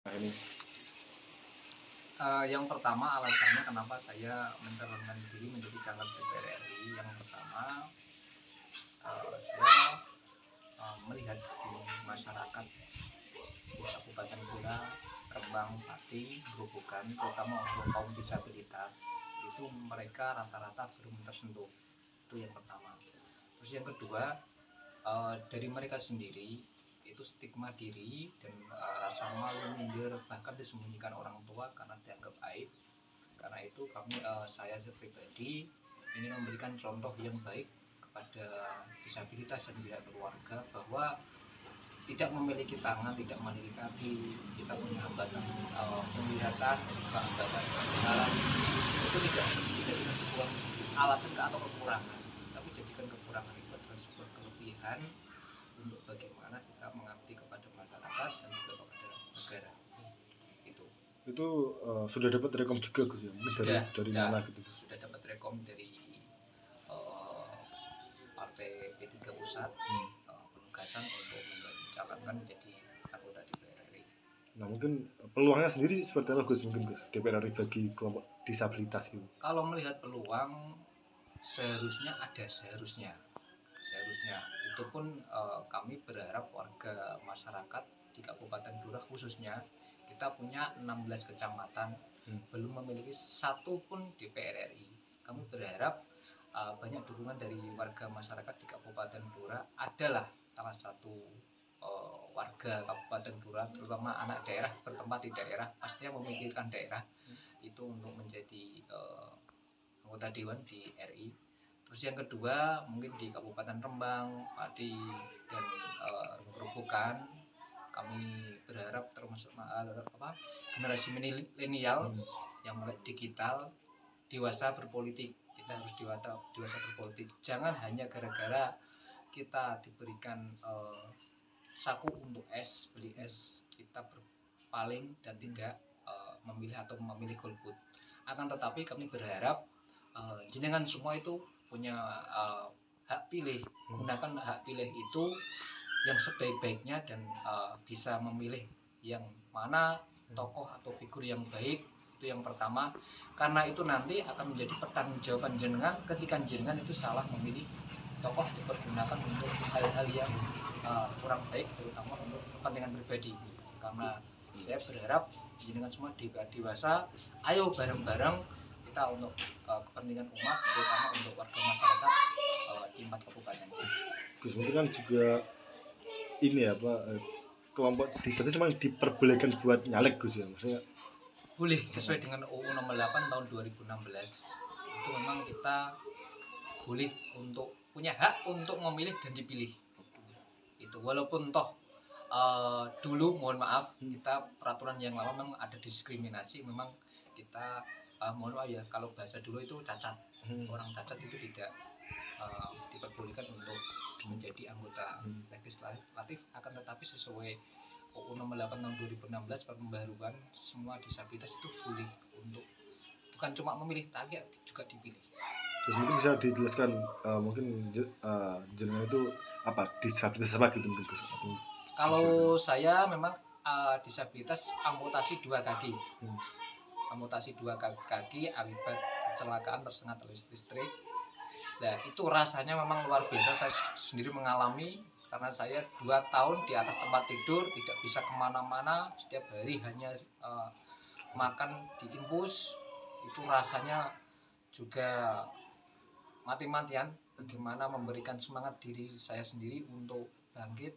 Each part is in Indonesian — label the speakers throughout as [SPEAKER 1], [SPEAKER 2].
[SPEAKER 1] Nah, ini
[SPEAKER 2] Yang pertama alasannya kenapa saya mencalonkan diri menjadi caleg DPR RI. Yang pertama, saya melihat di masyarakat di Kabupaten Pura, Rembang, Pati, Grobogan, terutama untuk kaum disabilitas, itu mereka rata-rata belum tersentuh. Itu yang pertama. Terus yang kedua, dari mereka sendiri itu stigma diri dan rasa malu, minder, bahkan disembunyikan orang tua karena dianggap aib. Karena itu saya pribadi ingin memberikan contoh yang baik kepada disabilitas dan pihak keluarga bahwa tidak memiliki tangan, tidak memiliki kaki, kita punya hambatan penglihatan dan juga hambatan pendengaran, itu tidak dijadikan sebuah alasan atau kekurangan, tapi jadikan kekurangan itu adalah sebuah kelebihan untuk bagaimana kita mengabdi kepada masyarakat dan juga kepada negara.
[SPEAKER 1] itu sudah dapat rekom juga Gus ya? Mungkin dari mana gitu Gus?
[SPEAKER 2] Sudah dapat rekom dari partai P3 Pusat, penugasan untuk mencalonkan menjadi anggota DPR RI.
[SPEAKER 1] Nah, mungkin peluangnya sendiri seperti apa Gus, mungkin Gus, DPR RI bagi kelompok disabilitas gitu?
[SPEAKER 2] Kalau melihat peluang, seharusnya itu pun kami berharap warga masyarakat di Kabupaten Blora khususnya, kita punya 16 kecamatan, belum memiliki satu pun DPR RI. Kami berharap banyak dukungan dari warga masyarakat di Kabupaten Blora adalah salah satu warga Kabupaten Blora, terutama anak daerah bertempat di daerah, pastinya memikirkan daerah itu untuk menjadi anggota dewan di RI. Terus yang kedua mungkin di Kabupaten Rembang, Pati, dan Grobogan, kami berharap termasuk generasi milenial yang melek digital, dewasa berpolitik. Kita harus dewasa berpolitik. Jangan hanya gara-gara kita diberikan saku untuk es, beli es, kita berpaling dan tidak memilih atau memilih golput. Akan tetapi kami berharap jenengan semua itu punya hak pilih. Gunakan hak pilih itu yang sebaik-baiknya dan bisa memilih yang mana tokoh atau figur yang baik. Itu yang pertama, karena itu nanti akan menjadi pertanggungjawaban jenengan ketika jenengan itu salah memilih tokoh dipergunakan untuk hal-hal yang kurang baik, terutama untuk kepentingan pribadi. Karena saya berharap jenengan semua dewasa, ayo bareng-bareng kita untuk kepentingan umat, terutama untuk warga masyarakat di 4 kabupaten.
[SPEAKER 1] Gus, mungkin kan juga ini kelompok disabilitas memang diperbolehkan buat nyalek Gus ya, maksudnya?
[SPEAKER 2] Boleh, sesuai dengan UU nomor 8 tahun 2016 itu memang kita boleh untuk punya hak untuk memilih dan dipilih. Itu walaupun toh dulu mohon maaf kita peraturan yang lama memang ada diskriminasi, memang kita mohon maaf ya kalau bahasa dulu itu cacat. Orang cacat itu tidak diperbolehkan untuk menjadi anggota legislatif, akan tetapi sesuai UU nomor 8 tahun 2016 pembaruan, semua disabilitas itu boleh untuk bukan cuma memilih tapi juga dipilih.
[SPEAKER 1] Terus mungkin bisa dijelaskan mungkin jenengan itu apa, disabilitas apa gitu mungkin Gus?
[SPEAKER 2] Kalau saya memang disabilitas amputasi 2 kaki. Amputasi 2 kaki akibat kecelakaan tersengat listrik. Nah, itu rasanya memang luar biasa. Saya sendiri mengalami karena saya 2 tahun di atas tempat tidur, tidak bisa kemana-mana, setiap hari hanya makan di infus. Itu rasanya juga mati-matian. Bagaimana memberikan semangat diri saya sendiri untuk bangkit.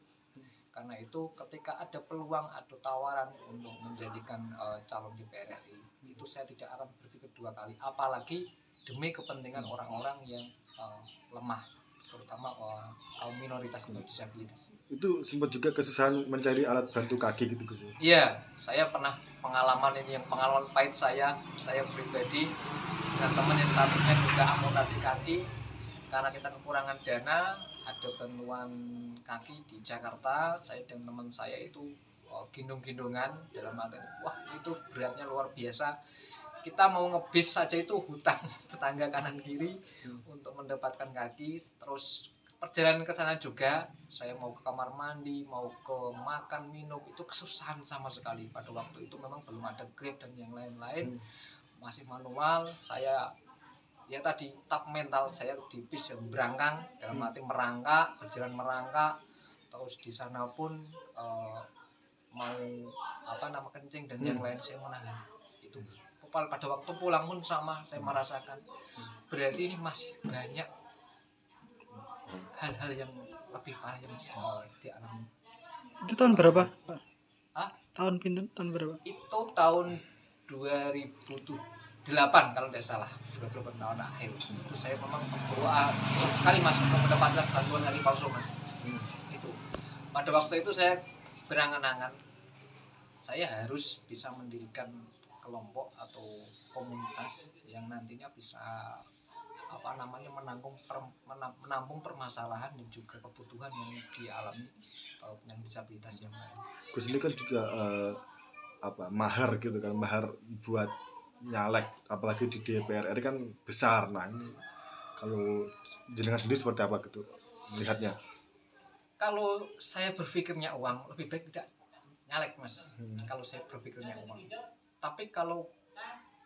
[SPEAKER 2] Karena itu ketika ada peluang atau tawaran untuk menjadikan calon DPR RI, itu saya tidak akan berpikir 2 kali, apalagi demi kepentingan orang-orang yang lemah, terutama kaum minoritas atau disabilitas.
[SPEAKER 1] Itu sempat juga kesusahan mencari alat bantu kaki gitu Gus?
[SPEAKER 2] Iya, saya pernah pengalaman ini, yang pengalaman pahit saya pribadi dengan teman yang satunya juga amputasi kaki. Karena kita kekurangan dana, ada bantuan kaki di Jakarta, saya dan teman saya itu gendong-gendongan, dalam arti wah itu beratnya luar biasa. Kita mau ngebis saja itu hutang tetangga kanan kiri untuk mendapatkan kaki. Terus perjalanan ke sana juga saya mau ke kamar mandi, mau ke makan minum itu kesusahan sama sekali. Pada waktu itu memang belum ada Grab dan yang lain-lain, masih manual. Saya ya tadi tap mental saya tipis yang berangkang dalam arti merangkak, berjalan merangkak. Terus di sana pun mau kencing dan yang lain saya menahan itu. Pada waktu pulang pun sama saya merasakan, berarti ini masih banyak hal-hal yang lebih parah yang masih dialami.
[SPEAKER 3] Itu tahun berapa, Pak?
[SPEAKER 2] Tahun
[SPEAKER 3] berapa?
[SPEAKER 2] Itu tahun 2008 kalau tidak salah, 2008 tahun akhir. Itu saya memang berdoa sekali mas untuk mendapatkan bantuan dari palsu mas. Itu pada waktu itu saya berangan-angan saya harus bisa mendirikan kelompok atau komunitas yang nantinya bisa menampung permasalahan dan juga kebutuhan yang dialami penyandang disabilitas yang lain.
[SPEAKER 1] Gus ini kan juga mahar gitu kan, mahar buat nyalek apalagi di DPR RI kan besar. Nah ini kalau jenengan sendiri seperti apa gitu melihatnya?
[SPEAKER 2] Kalau saya berpikirnya uang, lebih baik tidak nyalek mas. Kalau saya berpikirnya uang, tapi kalau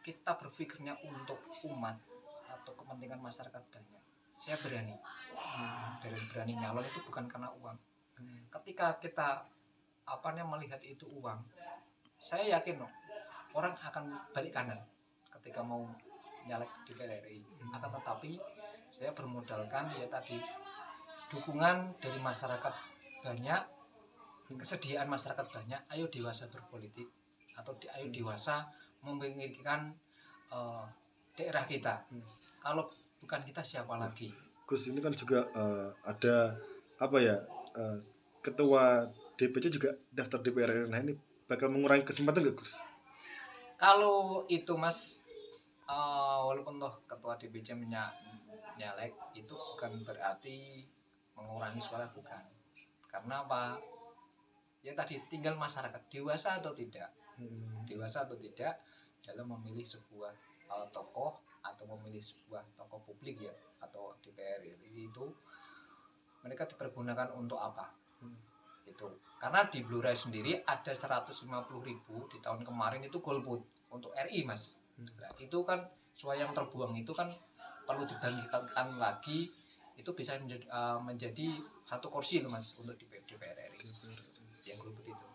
[SPEAKER 2] kita berpikirnya untuk umat atau kepentingan masyarakat banyak, saya berani. Berani nyalon itu bukan karena uang. Ketika kita melihat itu uang, saya yakin orang akan balik kanan ketika mau nyalek di PRRI. Akan tetapi saya bermodalkan ya tadi dukungan dari masyarakat banyak, kesediaan masyarakat banyak. Ayo dewasa berpolitik atau ayo dewasa memikirkan daerah kita. Kalau bukan kita siapa lagi?
[SPEAKER 1] Gus ini kan juga ada ketua DPC juga daftar DPR. Nah ini bakal mengurangi kesempatan nggak Gus?
[SPEAKER 2] Kalau itu mas, walaupun toh ketua DPC nyalek itu bukan berarti mengurangi suara, bukan. Karena apa? Ya tadi tinggal masyarakat dewasa atau tidak dalam memilih sebuah tokoh atau memilih sebuah tokoh publik ya atau DPR itu mereka dipergunakan untuk apa? Itu karena di Blu-ray sendiri ada 150.000 di tahun kemarin itu golput untuk RI mas. Nah, itu kan suara yang terbuang itu kan perlu dibangkitkan lagi, itu bisa menjadi satu kursi loh mas untuk di DPR RI yang golput itu.